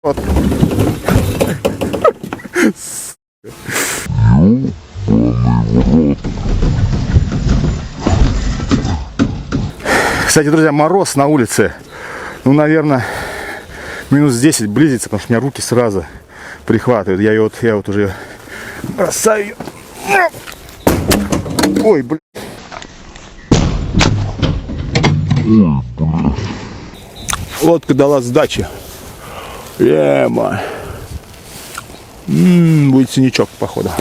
Вот. Кстати, друзья, мороз на улице, ну, наверное, минус 10 близится, потому что у меня руки сразу прихватывают. Я вот уже бросаю ее. Ой, блин. Лодка дала сдачи. Будет синячок, походу.